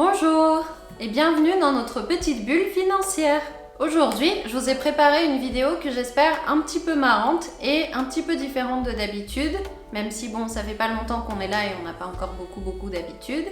Bonjour et bienvenue dans notre petite bulle financière. Aujourd'hui, je vous ai préparé une vidéo que j'espère un petit peu marrante et un petit peu différente de d'habitude, même si bon, ça fait pas longtemps qu'on est là et on n'a pas encore beaucoup d'habitude.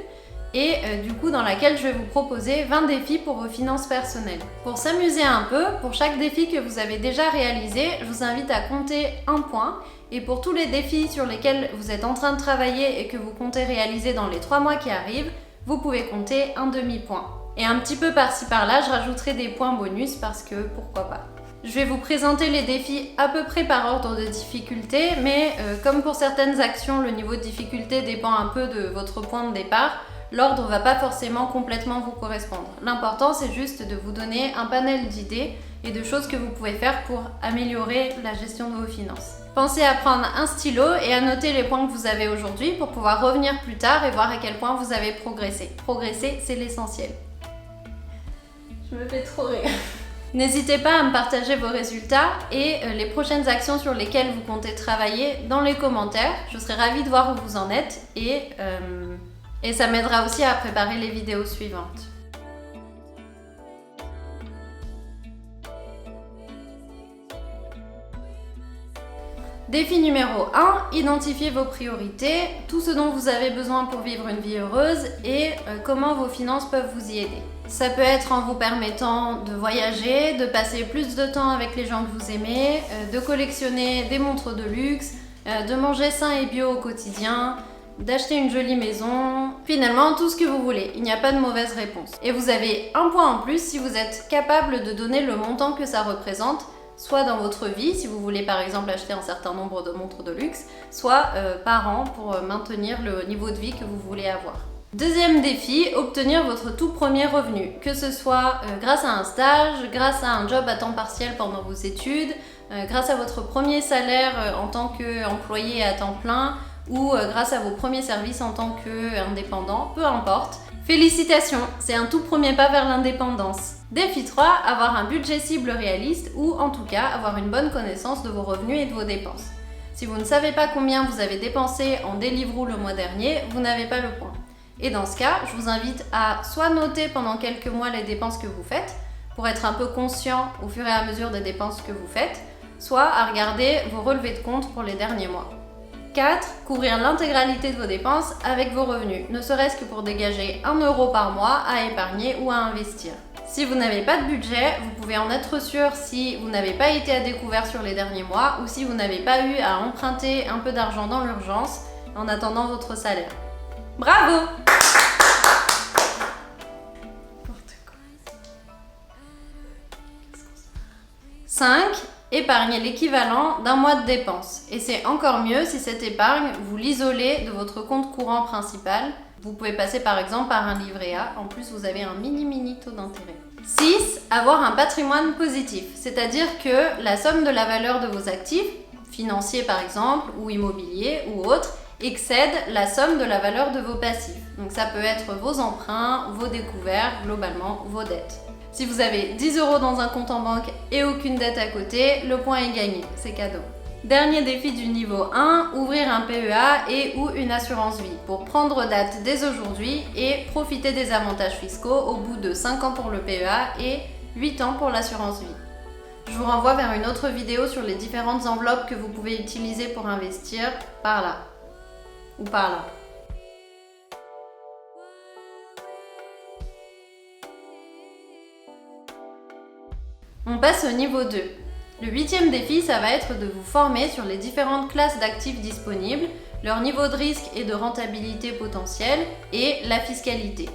Et du coup dans laquelle je vais vous proposer 20 défis pour vos finances personnelles. Pour s'amuser un peu, pour chaque défi que vous avez déjà réalisé, je vous invite à compter un point. Et pour tous les défis sur lesquels vous êtes en train de travailler et que vous comptez réaliser dans les 3 mois qui arrivent, vous pouvez compter un demi-point. Et un petit peu par-ci par-là, je rajouterai des points bonus parce que pourquoi pas. Je vais vous présenter les défis à peu près par ordre de difficulté, mais comme pour certaines actions, le niveau de difficulté dépend un peu de votre point de départ. L'ordre ne va pas forcément complètement vous correspondre. L'important, c'est juste de vous donner un panel d'idées et de choses que vous pouvez faire pour améliorer la gestion de vos finances. Pensez à prendre un stylo et à noter les points que vous avez aujourd'hui pour pouvoir revenir plus tard et voir à quel point vous avez progressé. Progresser, c'est l'essentiel. Je me fais trop rire. N'hésitez pas à me partager vos résultats et les prochaines actions sur lesquelles vous comptez travailler dans les commentaires. Je serai ravie de voir où vous en êtes et ça m'aidera aussi à préparer les vidéos suivantes. Défi numéro 1, identifiez vos priorités, tout ce dont vous avez besoin pour vivre une vie heureuse et comment vos finances peuvent vous y aider. Ça peut être en vous permettant de voyager, de passer plus de temps avec les gens que vous aimez, de collectionner des montres de luxe, de manger sain et bio au quotidien, d'acheter une jolie maison, finalement tout ce que vous voulez, il n'y a pas de mauvaise réponse. Et vous avez un point en plus si vous êtes capable de donner le montant que ça représente, soit dans votre vie, si vous voulez par exemple acheter un certain nombre de montres de luxe, soit par an pour maintenir le niveau de vie que vous voulez avoir. Deuxième défi, obtenir votre tout premier revenu, que ce soit grâce à un stage, grâce à un job à temps partiel pendant vos études, grâce à votre premier salaire en tant qu'employé à temps plein, ou grâce à vos premiers services en tant qu'indépendant, peu importe. Félicitations, c'est un tout premier pas vers l'indépendance. Défi 3, avoir un budget cible réaliste ou en tout cas avoir une bonne connaissance de vos revenus et de vos dépenses. Si vous ne savez pas combien vous avez dépensé en Deliveroo le mois dernier, vous n'avez pas le point. Et dans ce cas, je vous invite à soit noter pendant quelques mois les dépenses que vous faites, pour être un peu conscient au fur et à mesure des dépenses que vous faites, soit à regarder vos relevés de compte pour les derniers mois. 4. Couvrir l'intégralité de vos dépenses avec vos revenus, ne serait-ce que pour dégager 1 € par mois à épargner ou à investir. Si vous n'avez pas de budget, vous pouvez en être sûr si vous n'avez pas été à découvert sur les derniers mois ou si vous n'avez pas eu à emprunter un peu d'argent dans l'urgence en attendant votre salaire. Bravo! 5. Épargnez l'équivalent d'un mois de dépenses. Et c'est encore mieux si cette épargne, vous l'isolez de votre compte courant principal. Vous pouvez passer par exemple par un livret A. En plus, vous avez un mini taux d'intérêt. 6. Avoir un patrimoine positif. C'est-à-dire que la somme de la valeur de vos actifs, financiers par exemple, ou immobiliers ou autres, excède la somme de la valeur de vos passifs. Donc ça peut être vos emprunts, vos découvertes, globalement vos dettes. Si vous avez 10 € dans un compte en banque et aucune dette à côté, le point est gagné, c'est cadeau. Dernier défi du niveau 1, ouvrir un PEA et ou une assurance vie pour prendre date dès aujourd'hui et profiter des avantages fiscaux au bout de 5 ans pour le PEA et 8 ans pour l'assurance vie. Je vous renvoie vers une autre vidéo sur les différentes enveloppes que vous pouvez utiliser pour investir par là ou par là. On passe au niveau 2. Le 8e défi, ça va être de vous former sur les différentes classes d'actifs disponibles, leur niveau de risque et de rentabilité potentielle et la fiscalité.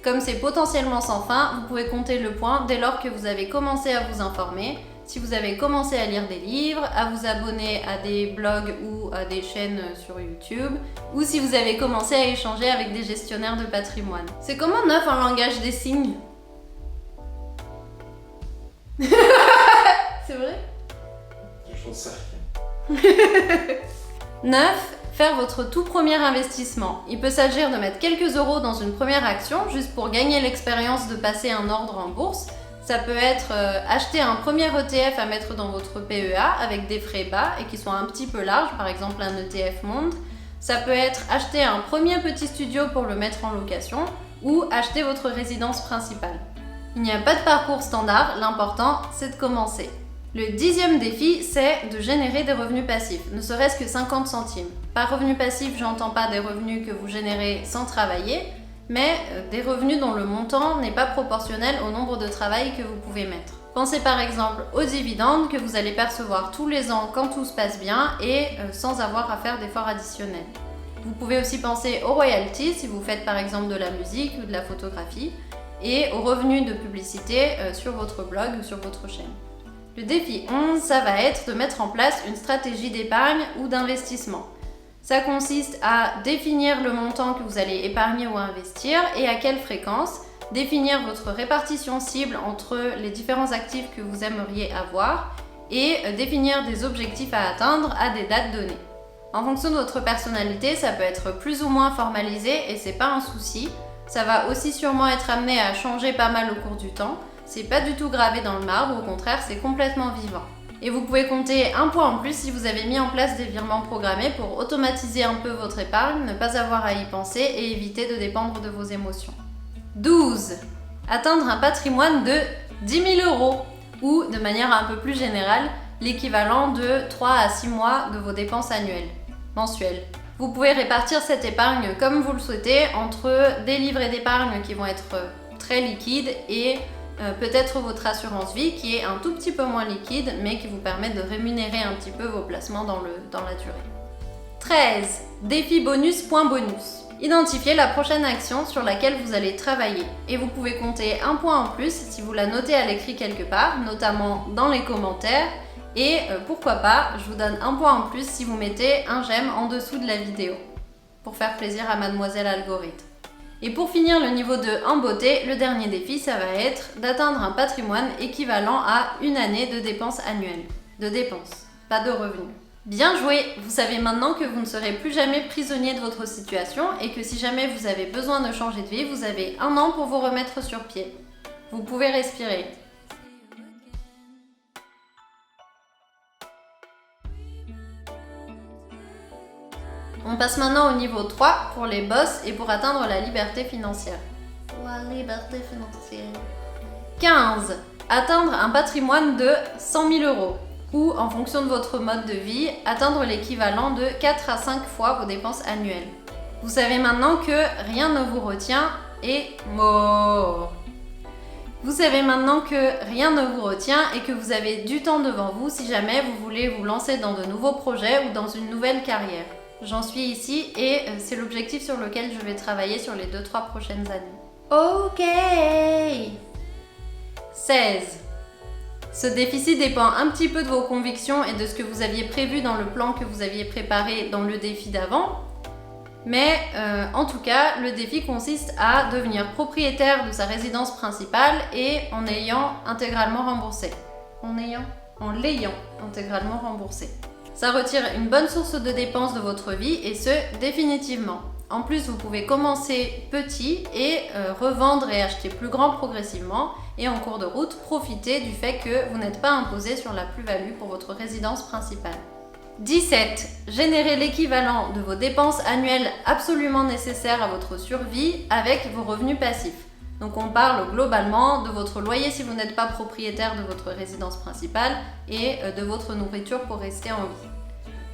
Comme c'est potentiellement sans fin, vous pouvez compter le point dès lors que vous avez commencé à vous informer, si vous avez commencé à lire des livres, à vous abonner à des blogs ou à des chaînes sur YouTube, ou si vous avez commencé à échanger avec des gestionnaires de patrimoine. C'est comment 9 en langage des signes? C'est vrai? Je pense ça. 9. Faire votre tout premier investissement. Il peut s'agir de mettre quelques euros dans une première action, juste pour gagner l'expérience de passer un ordre en bourse. Ça peut être acheter un premier ETF à mettre dans votre PEA avec des frais bas et qui sont un petit peu larges, par exemple un ETF Monde. Ça peut être acheter un premier petit studio pour le mettre en location, ou acheter votre résidence principale. Il n'y a pas de parcours standard, l'important c'est de commencer. Le 10e défi, c'est de générer des revenus passifs, ne serait-ce que 50 centimes. Par revenu passif, j'entends pas des revenus que vous générez sans travailler, mais des revenus dont le montant n'est pas proportionnel au nombre de travail que vous pouvez mettre. Pensez par exemple aux dividendes que vous allez percevoir tous les ans quand tout se passe bien et sans avoir à faire d'efforts additionnels. Vous pouvez aussi penser aux royalties si vous faites par exemple de la musique ou de la photographie et aux revenus de publicité sur votre blog ou sur votre chaîne. Le défi 11, ça va être de mettre en place une stratégie d'épargne ou d'investissement. Ça consiste à définir le montant que vous allez épargner ou investir et à quelle fréquence, définir votre répartition cible entre les différents actifs que vous aimeriez avoir et définir des objectifs à atteindre à des dates données. En fonction de votre personnalité, ça peut être plus ou moins formalisé et c'est pas un souci. Ça va aussi sûrement être amené à changer pas mal au cours du temps. C'est pas du tout gravé dans le marbre, au contraire, c'est complètement vivant. Et vous pouvez compter un point en plus si vous avez mis en place des virements programmés pour automatiser un peu votre épargne, ne pas avoir à y penser et éviter de dépendre de vos émotions. 12. Atteindre un patrimoine de 10 000 € ou, de manière un peu plus générale, l'équivalent de 3 à 6 mois de vos dépenses mensuelles. Vous pouvez répartir cette épargne comme vous le souhaitez entre des livrets d'épargne qui vont être très liquides et peut-être votre assurance vie qui est un tout petit peu moins liquide mais qui vous permet de rémunérer un petit peu vos placements dans la durée. 13. Défi bonus point bonus. Identifiez la prochaine action sur laquelle vous allez travailler et vous pouvez compter un point en plus si vous la notez à l'écrit quelque part, notamment dans les commentaires et pourquoi pas, je vous donne un point en plus si vous mettez un j'aime en dessous de la vidéo pour faire plaisir à mademoiselle algorithme. Et pour finir le niveau 2 en beauté, le dernier défi, ça va être d'atteindre un patrimoine équivalent à une année de dépenses annuelles. De dépenses, pas de revenus. Bien joué! Vous savez maintenant que vous ne serez plus jamais prisonnier de votre situation et que si jamais vous avez besoin de changer de vie, vous avez 1 an pour vous remettre sur pied. Vous pouvez respirer. On passe maintenant au niveau 3 pour les boss et pour atteindre la liberté financière. La liberté financière. 15. Atteindre un patrimoine de 100 000 € ou, en fonction de votre mode de vie, atteindre l'équivalent de 4 à 5 fois vos dépenses annuelles. Vous savez maintenant que rien ne vous retient et mort. Vous savez maintenant que rien ne vous retient et que vous avez du temps devant vous si jamais vous voulez vous lancer dans de nouveaux projets ou dans une nouvelle carrière. J'en suis ici et c'est l'objectif sur lequel je vais travailler sur les 2-3 prochaines années. Ok. 16. Ce défi dépend un petit peu de vos convictions et de ce que vous aviez prévu dans le plan que vous aviez préparé dans le défi d'avant. Mais en tout cas, le défi consiste à devenir propriétaire de sa résidence principale et en l'ayant intégralement remboursé. En l'ayant intégralement remboursé. Ça retire une bonne source de dépenses de votre vie et ce, définitivement. En plus, vous pouvez commencer petit et revendre et acheter plus grand progressivement et en cours de route, profiter du fait que vous n'êtes pas imposé sur la plus-value pour votre résidence principale. 17. Générer l'équivalent de vos dépenses annuelles absolument nécessaires à votre survie avec vos revenus passifs. Donc on parle globalement de votre loyer si vous n'êtes pas propriétaire de votre résidence principale et de votre nourriture pour rester en vie.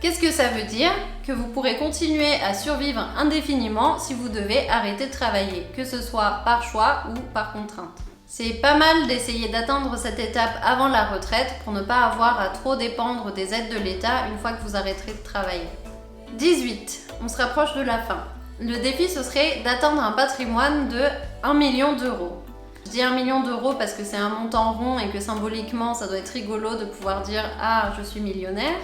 Qu'est-ce que ça veut dire? Que vous pourrez continuer à survivre indéfiniment si vous devez arrêter de travailler, que ce soit par choix ou par contrainte. C'est pas mal d'essayer d'atteindre cette étape avant la retraite pour ne pas avoir à trop dépendre des aides de l'État une fois que vous arrêterez de travailler. 18. On se rapproche de la fin. Le défi, ce serait d'atteindre un patrimoine de 1 million d'euros. Je dis 1 million d'euros parce que c'est un montant rond et que symboliquement, ça doit être rigolo de pouvoir dire « Ah, je suis millionnaire ».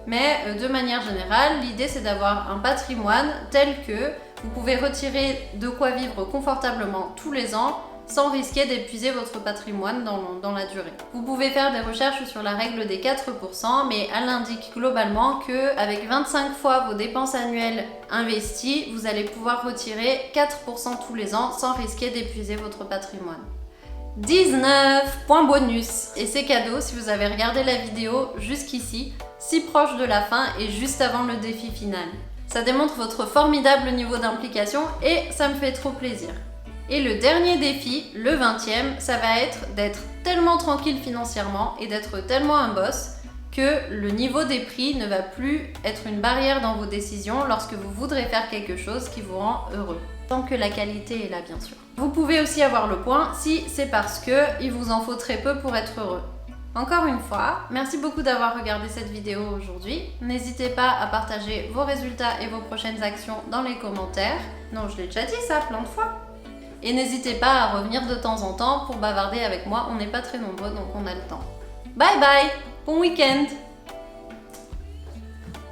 Mais de manière générale, l'idée c'est d'avoir un patrimoine tel que vous pouvez retirer de quoi vivre confortablement tous les ans sans risquer d'épuiser votre patrimoine dans la durée. Vous pouvez faire des recherches sur la règle des 4%, mais elle indique globalement qu'avec 25 fois vos dépenses annuelles investies, vous allez pouvoir retirer 4% tous les ans sans risquer d'épuiser votre patrimoine. 19 points bonus. Et c'est cadeau si vous avez regardé la vidéo jusqu'ici, si proche de la fin et juste avant le défi final. Ça démontre votre formidable niveau d'implication et ça me fait trop plaisir. Et le dernier défi, le 20e, ça va être d'être tellement tranquille financièrement et d'être tellement un boss que le niveau des prix ne va plus être une barrière dans vos décisions lorsque vous voudrez faire quelque chose qui vous rend heureux. Tant que la qualité est là, bien sûr. Vous pouvez aussi avoir le point si c'est parce que il vous en faut très peu pour être heureux. Encore une fois, merci beaucoup d'avoir regardé cette vidéo aujourd'hui. N'hésitez pas à partager vos résultats et vos prochaines actions dans les commentaires. Non, je l'ai déjà dit ça plein de fois. Et n'hésitez pas à revenir de temps en temps pour bavarder avec moi. On n'est pas très nombreux, donc on a le temps. Bye bye! Bon week-end!